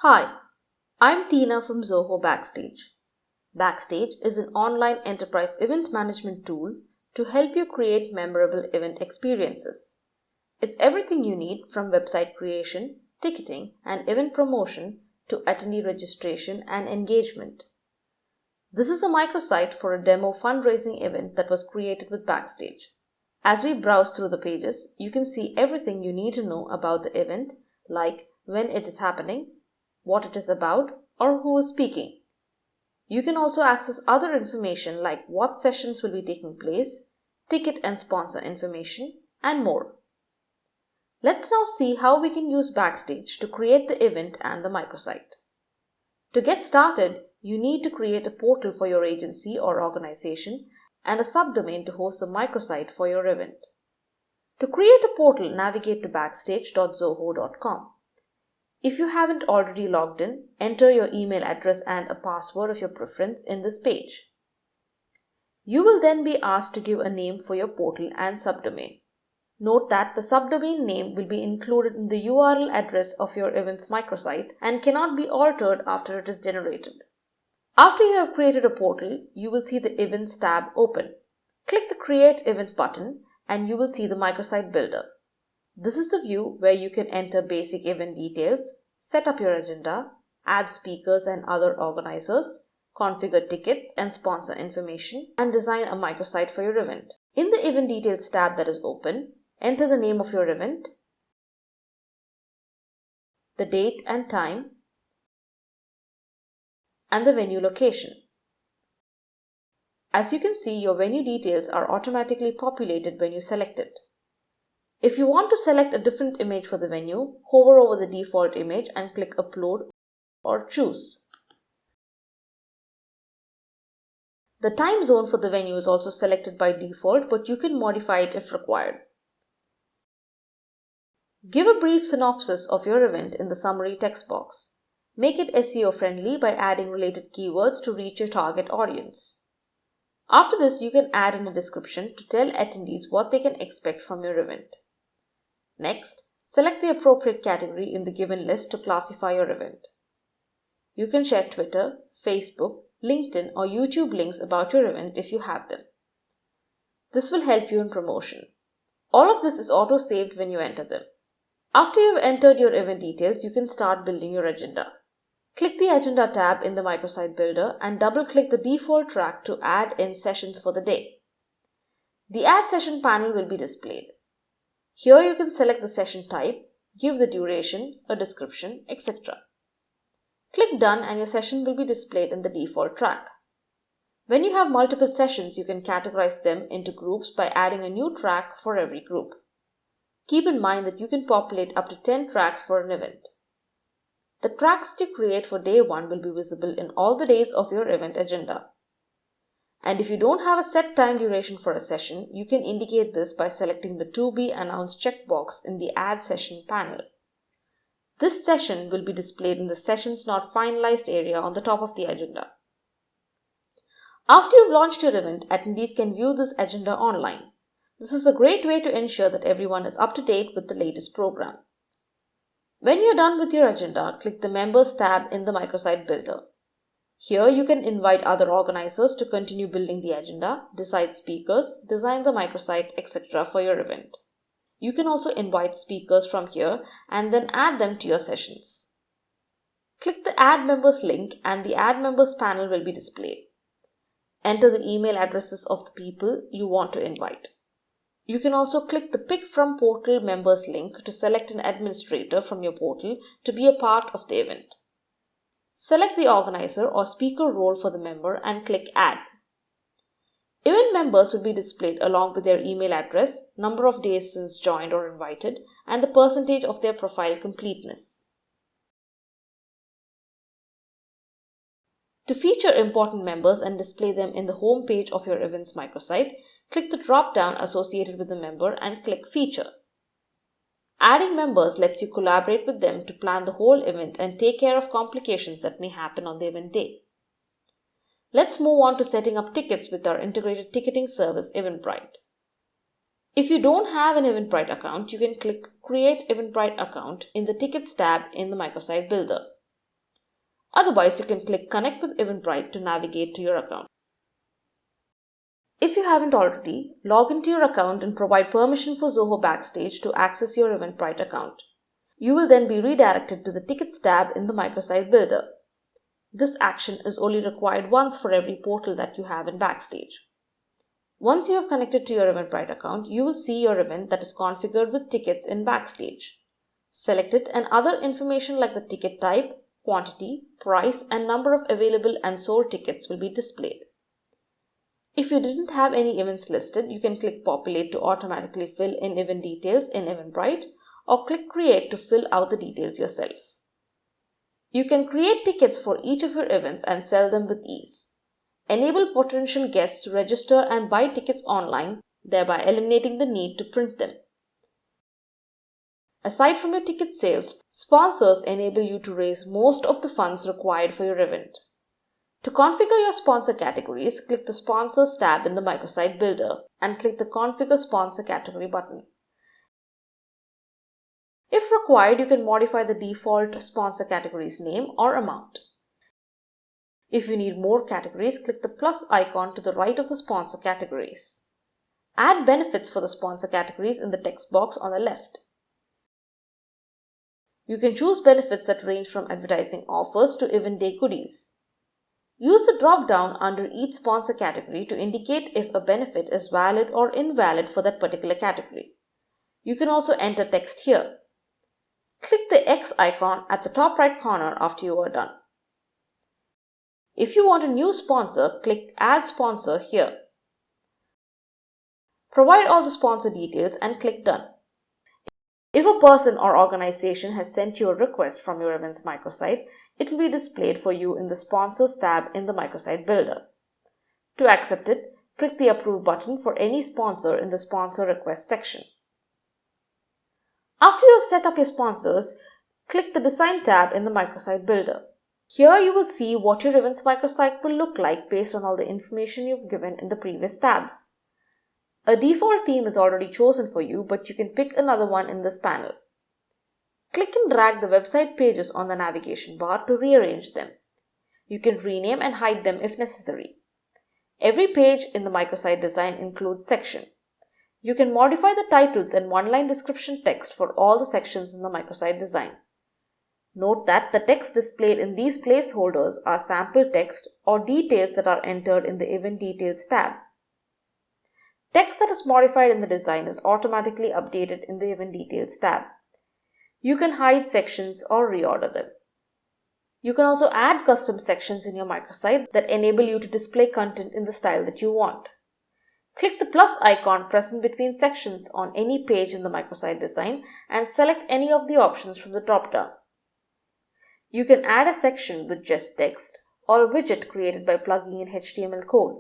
Hi, I'm Tina from Zoho Backstage. Backstage is an online enterprise event management tool to help you create memorable event experiences. It's everything you need from website creation, ticketing, and event promotion to attendee registration and engagement. This is a microsite for a demo fundraising event that was created with Backstage. As we browse through the pages, you can see everything you need to know about the event, like when it is happening, what it is about, or who is speaking. You can also access other information like what sessions will be taking place, ticket and sponsor information, and more. Let's now see how we can use Backstage to create the event and the microsite. To get started, you need to create a portal for your agency or organization and a subdomain to host a microsite for your event. To create a portal, navigate to backstage.zoho.com. If you haven't already logged in, enter your email address and a password of your preference in this page. You will then be asked to give a name for your portal and subdomain. Note that the subdomain name will be included in the URL address of your event's microsite and cannot be altered after it is generated. After you have created a portal, you will see the Events tab open. Click the Create Event button and you will see the microsite builder. This is the view where you can enter basic event details, set up your agenda, add speakers and other organizers, configure tickets and sponsor information, and design a microsite for your event. In the Event Details tab that is open, enter the name of your event, the date and time, and the venue location. As you can see, your venue details are automatically populated when you select it. If you want to select a different image for the venue, hover over the default image and click Upload or Choose. The time zone for the venue is also selected by default, but you can modify it if required. Give a brief synopsis of your event in the summary text box. Make it SEO friendly by adding related keywords to reach your target audience. After this, you can add in a description to tell attendees what they can expect from your event. Next, select the appropriate category in the given list to classify your event. You can share Twitter, Facebook, LinkedIn, or YouTube links about your event if you have them. This will help you in promotion. All of this is auto-saved when you enter them. After you have entered your event details, you can start building your agenda. Click the Agenda tab in the microsite builder and double-click the default track to add in sessions for the day. The Add Session panel will be displayed. Here you can select the session type, give the duration, a description, etc. Click Done and your session will be displayed in the default track. When you have multiple sessions, you can categorize them into groups by adding a new track for every group. Keep in mind that you can populate up to 10 tracks for an event. The tracks you create for day 1 will be visible in all the days of your event agenda. And if you don't have a set time duration for a session, you can indicate this by selecting the To Be Announced checkbox in the Add Session panel. This session will be displayed in the Sessions Not Finalized area on the top of the agenda. After you've launched your event, attendees can view this agenda online. This is a great way to ensure that everyone is up to date with the latest program. When you're done with your agenda, click the Members tab in the microsite builder. Here you can invite other organizers to continue building the agenda, decide speakers, design the microsite, etc. for your event. You can also invite speakers from here and then add them to your sessions. Click the Add Members link and the Add Members panel will be displayed. Enter the email addresses of the people you want to invite. You can also click the Pick from Portal Members link to select an administrator from your portal to be a part of the event. Select the organizer or speaker role for the member and click Add. Event members will be displayed along with their email address, number of days since joined or invited, and the percentage of their profile completeness. To feature important members and display them in the home page of your event's microsite, click the drop-down associated with the member and click Feature. Adding members lets you collaborate with them to plan the whole event and take care of complications that may happen on the event day. Let's move on to setting up tickets with our integrated ticketing service Eventbrite. If you don't have an Eventbrite account, you can click Create Eventbrite Account in the Tickets tab in the microsite builder. Otherwise, you can click Connect with Eventbrite to navigate to your account. If you haven't already, log into your account and provide permission for Zoho Backstage to access your Eventbrite account. You will then be redirected to the Tickets tab in the microsite builder. This action is only required once for every portal that you have in Backstage. Once you have connected to your Eventbrite account, you will see your event that is configured with tickets in Backstage. Select it and other information like the ticket type, quantity, price, and number of available and sold tickets will be displayed. If you didn't have any events listed, you can click Populate to automatically fill in event details in Eventbrite or click Create to fill out the details yourself. You can create tickets for each of your events and sell them with ease. Enable potential guests to register and buy tickets online, thereby eliminating the need to print them. Aside from your ticket sales, sponsors enable you to raise most of the funds required for your event. To configure your sponsor categories, click the Sponsors tab in the microsite builder and click the Configure Sponsor Category button. If required, you can modify the default sponsor category's name or amount. If you need more categories, click the plus icon to the right of the sponsor categories. Add benefits for the sponsor categories in the text box on the left. You can choose benefits that range from advertising offers to event day goodies. Use the drop-down under each sponsor category to indicate if a benefit is valid or invalid for that particular category. You can also enter text here. Click the X icon at the top right corner after you are done. If you want a new sponsor, click Add Sponsor here. Provide all the sponsor details and click Done. If a person or organization has sent you a request from your event's microsite, it will be displayed for you in the Sponsors tab in the microsite builder. To accept it, click the Approve button for any sponsor in the Sponsor Request section. After you have set up your sponsors, click the Design tab in the microsite builder. Here you will see what your event's microsite will look like based on all the information you've given in the previous tabs. A default theme is already chosen for you, but you can pick another one in this panel. Click and drag the website pages on the navigation bar to rearrange them. You can rename and hide them if necessary. Every page in the microsite design includes section. You can modify the titles and one-line description text for all the sections in the microsite design. Note that the text displayed in these placeholders are sample text or details that are entered in the Event Details tab. Text that is modified in the design is automatically updated in the Event Details tab. You can hide sections or reorder them. You can also add custom sections in your microsite that enable you to display content in the style that you want. Click the plus icon present between sections on any page in the microsite design and select any of the options from the drop-down. You can add a section with just text or a widget created by plugging in HTML code.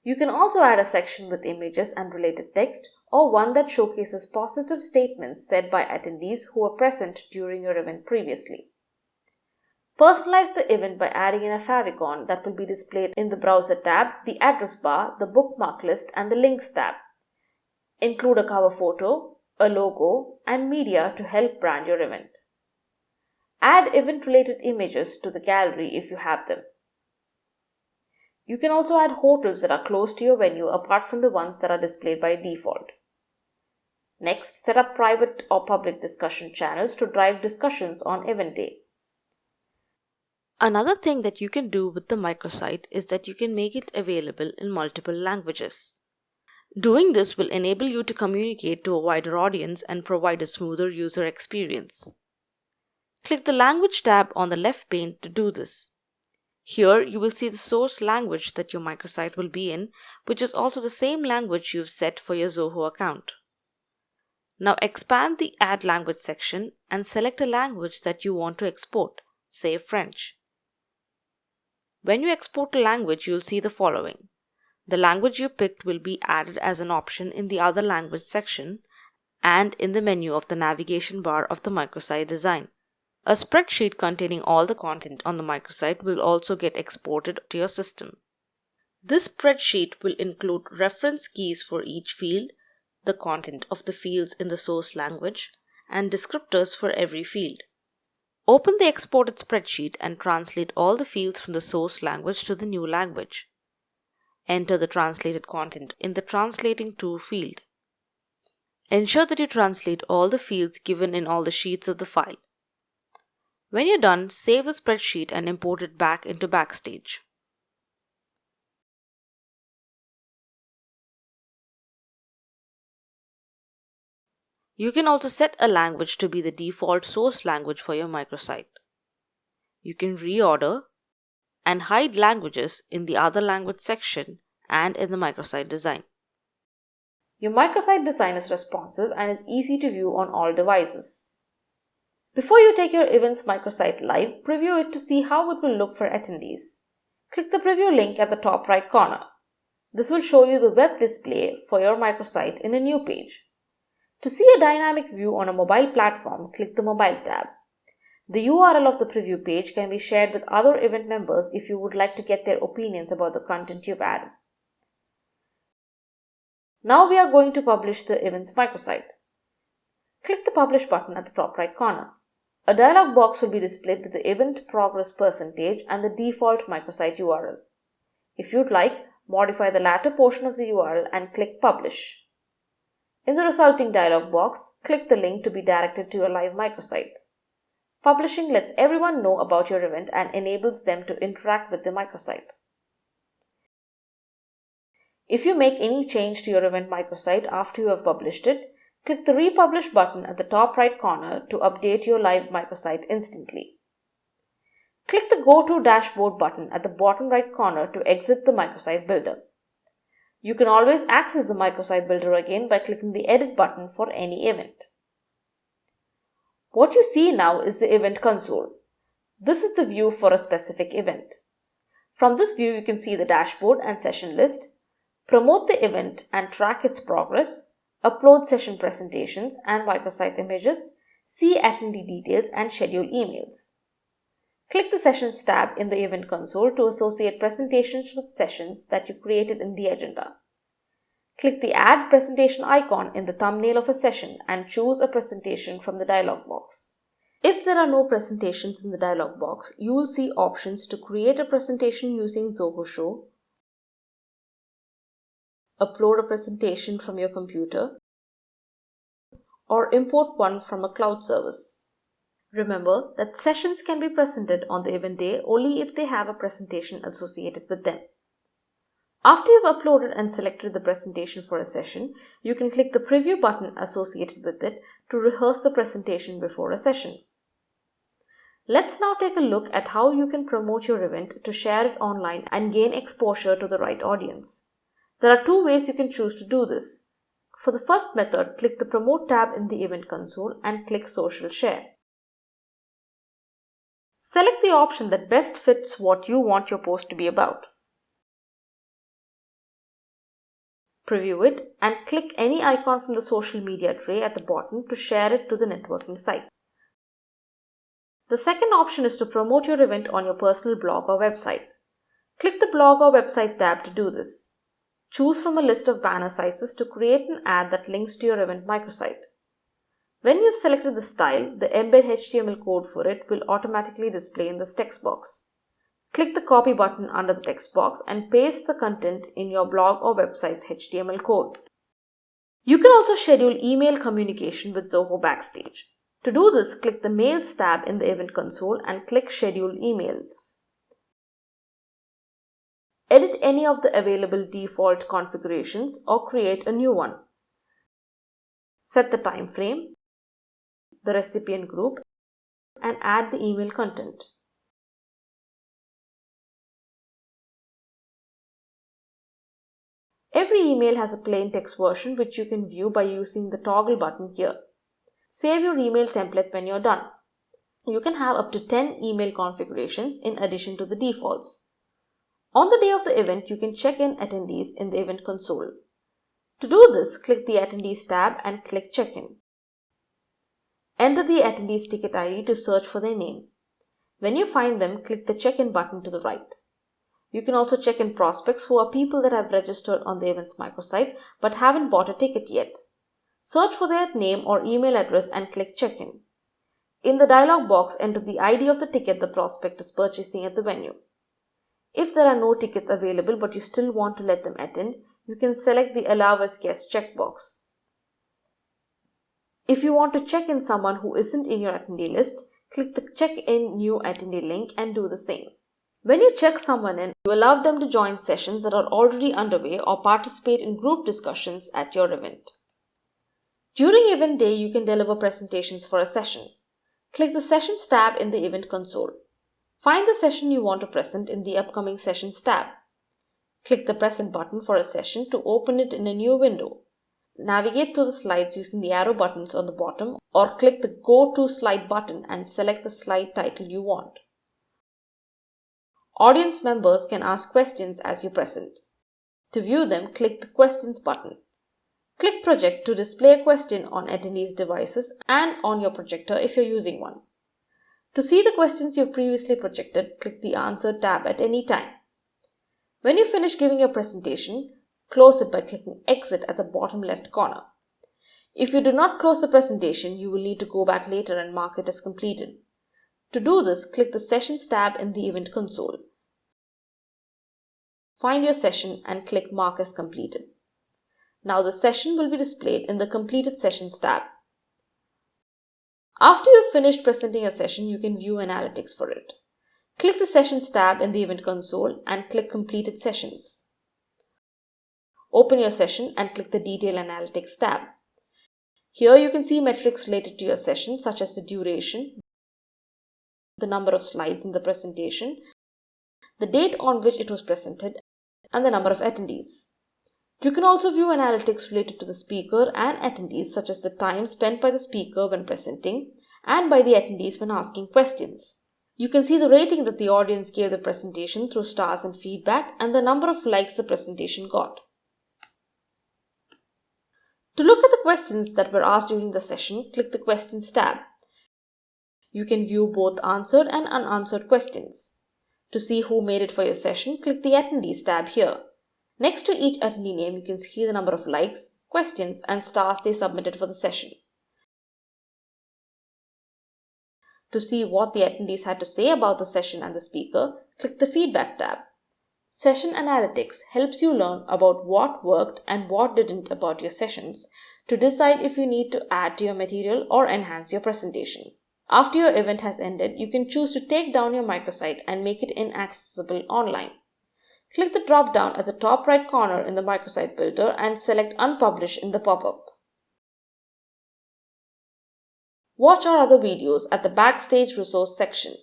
You can also add a section with images and related text or one that showcases positive statements said by attendees who were present during your event previously. Personalize the event by adding in a favicon that will be displayed in the Browser tab, the Address bar, the Bookmark list, and the Links tab. Include a cover photo, a logo, and media to help brand your event. Add event-related images to the gallery if you have them. You can also add hotels that are close to your venue apart from the ones that are displayed by default. Next, set up private or public discussion channels to drive discussions on event day. Another thing that you can do with the microsite is that you can make it available in multiple languages. Doing this will enable you to communicate to a wider audience and provide a smoother user experience. Click the Language tab on the left pane to do this. Here you will see the source language that your microsite will be in, which is also the same language you've set for your Zoho account. Now expand the Add Language section and select a language that you want to export, say French. When you export a language, you'll see the following. The language you picked will be added as an option in the Other Language section and in the menu of the navigation bar of the microsite design. A spreadsheet containing all the content on the microsite will also get exported to your system. This spreadsheet will include reference keys for each field, the content of the fields in the source language, and descriptors for every field. Open the exported spreadsheet and translate all the fields from the source language to the new language. Enter the translated content in the Translating To field. Ensure that you translate all the fields given in all the sheets of the file. When you're done, save the spreadsheet and import it back into Backstage. You can also set a language to be the default source language for your microsite. You can reorder and hide languages in the Other Language section and in the microsite design. Your microsite design is responsive and is easy to view on all devices. Before you take your event's microsite live, preview it to see how it will look for attendees. Click the preview link at the top right corner. This will show you the web display for your microsite in a new page. To see a dynamic view on a mobile platform, click the Mobile tab. The URL of the preview page can be shared with other event members if you would like to get their opinions about the content you've added. Now we are going to publish the event's microsite. Click the Publish button at the top right corner. A dialog box will be displayed with the event progress percentage and the default microsite URL. If you'd like, modify the latter portion of the URL and click Publish. In the resulting dialog box, click the link to be directed to your live microsite. Publishing lets everyone know about your event and enables them to interact with the microsite. If you make any change to your event microsite after you have published it, click the Republish button at the top right corner to update your live microsite instantly. Click the Go to Dashboard button at the bottom right corner to exit the microsite builder. You can always access the microsite builder again by clicking the Edit button for any event. What you see now is the event console. This is the view for a specific event. From this view, you can see the dashboard and session list, promote the event and track its progress, upload session presentations and microsite images, see attendee details and schedule emails. Click the Sessions tab in the Event console to associate presentations with sessions that you created in the agenda. Click the Add Presentation icon in the thumbnail of a session and choose a presentation from the dialog box. If there are no presentations in the dialog box, you will see options to create a presentation using Zoho Show, upload a presentation from your computer, or import one from a cloud service. Remember that sessions can be presented on the event day only if they have a presentation associated with them. After you've uploaded and selected the presentation for a session, you can click the Preview button associated with it to rehearse the presentation before a session. Let's now take a look at how you can promote your event to share it online and gain exposure to the right audience. There are two ways you can choose to do this. For the first method, click the Promote tab in the Event console and click Social Share. Select the option that best fits what you want your post to be about. Preview it and click any icon from the social media tray at the bottom to share it to the networking site. The second option is to promote your event on your personal blog or website. Click the Blog or Website tab to do this. Choose from a list of banner sizes to create an ad that links to your event microsite. When you've selected the style, the embed HTML code for it will automatically display in this text box. Click the Copy button under the text box and paste the content in your blog or website's HTML code. You can also schedule email communication with Zoho Backstage. To do this, click the Mails tab in the Event console and click Schedule Emails. Edit any of the available default configurations or create a new one. Set the time frame, the recipient group, and add the email content. Every email has a plain text version which you can view by using the toggle button here. Save your email template when you're done. You can have up to 10 email configurations in addition to the defaults. On the day of the event, you can check in attendees in the Event console. To do this, click the Attendees tab and click Check-in. Enter the attendee's ticket ID to search for their name. When you find them, click the Check-in button to the right. You can also check in prospects who are people that have registered on the event's microsite but haven't bought a ticket yet. Search for their name or email address and click Check-in. In the dialog box, enter the ID of the ticket the prospect is purchasing at the venue. If there are no tickets available but you still want to let them attend, you can select the Allow as Guest checkbox. If you want to check in someone who isn't in your attendee list, click the Check in New Attendee link and do the same. When you check someone in, you allow them to join sessions that are already underway or participate in group discussions at your event. During event day, you can deliver presentations for a session. Click the Sessions tab in the event console. Find the session you want to present in the Upcoming Sessions tab. Click the Present button for a session to open it in a new window. Navigate through the slides using the arrow buttons on the bottom or click the Go to Slide button and select the slide title you want. Audience members can ask questions as you present. To view them, click the Questions button. Click Project to display a question on attendees' devices and on your projector if you're using one. To see the questions you've previously projected, click the Answer tab at any time. When you finish giving your presentation, close it by clicking Exit at the bottom left corner. If you do not close the presentation, you will need to go back later and mark it as completed. To do this, click the Sessions tab in the event console. Find your session and click Mark as completed. Now the session will be displayed in the Completed Sessions tab. After you've finished presenting a session, you can view analytics for it. Click the Sessions tab in the event console and click Completed Sessions. Open your session and click the Detail Analytics tab. Here you can see metrics related to your session such as the duration, the number of slides in the presentation, the date on which it was presented, and the number of attendees. You can also view analytics related to the speaker and attendees such as the time spent by the speaker when presenting and by the attendees when asking questions. You can see the rating that the audience gave the presentation through stars and feedback and the number of likes the presentation got. To look at the questions that were asked during the session, click the Questions tab. You can view both answered and unanswered questions. To see who made it for your session, click the Attendees tab here. Next to each attendee name, you can see the number of likes, questions, and stars they submitted for the session. To see what the attendees had to say about the session and the speaker, click the Feedback tab. Session Analytics helps you learn about what worked and what didn't about your sessions to decide if you need to add to your material or enhance your presentation. After your event has ended, you can choose to take down your microsite and make it inaccessible online. Click the drop-down at the top right corner in the microsite builder and select Unpublish in the pop-up. Watch our other videos at the Backstage resource section.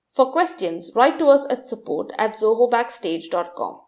For questions, write to us at support@zohobackstage.com.